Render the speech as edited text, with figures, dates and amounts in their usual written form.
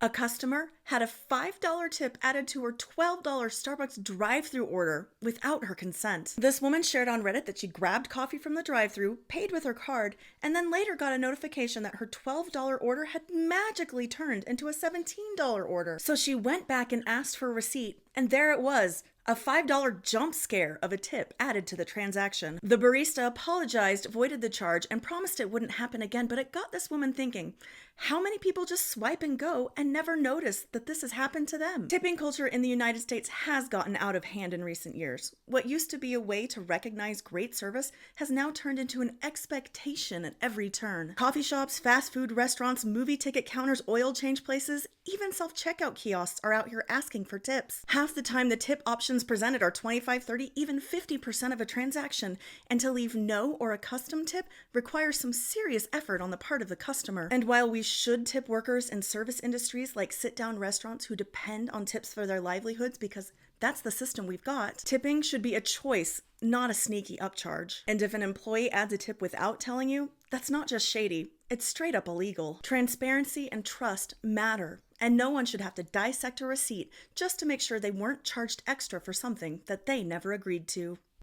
A customer had a $5 tip added to her $12 Starbucks drive-thru order without her consent. This woman shared on Reddit that she grabbed coffee from the drive-thru, paid with her card, and then later got a notification that her $12 order had magically turned into a $17 order. So she went back and asked for a receipt, and there it was. A $5 jump scare of a tip added to the transaction. The barista apologized, voided the charge, and promised it wouldn't happen again, but it got this woman thinking, how many people just swipe and go and never notice that this has happened to them? Tipping culture in the United States has gotten out of hand in recent years. What used to be a way to recognize great service has now turned into an expectation at every turn. Coffee shops, fast food restaurants, movie ticket counters, oil change places, even self-checkout kiosks are out here asking for tips. Half the time the tip options presented are 25, 30, even 50% of a transaction, and to leave no or a custom tip requires some serious effort on the part of the customer. And while we should tip workers in service industries like sit-down restaurants who depend on tips for their livelihoods because that's the system we've got, tipping should be a choice, not a sneaky upcharge. And if an employee adds a tip without telling you, that's not just shady, it's straight up illegal. Transparency and trust matter, and no one should have to dissect a receipt just to make sure they weren't charged extra for something that they never agreed to.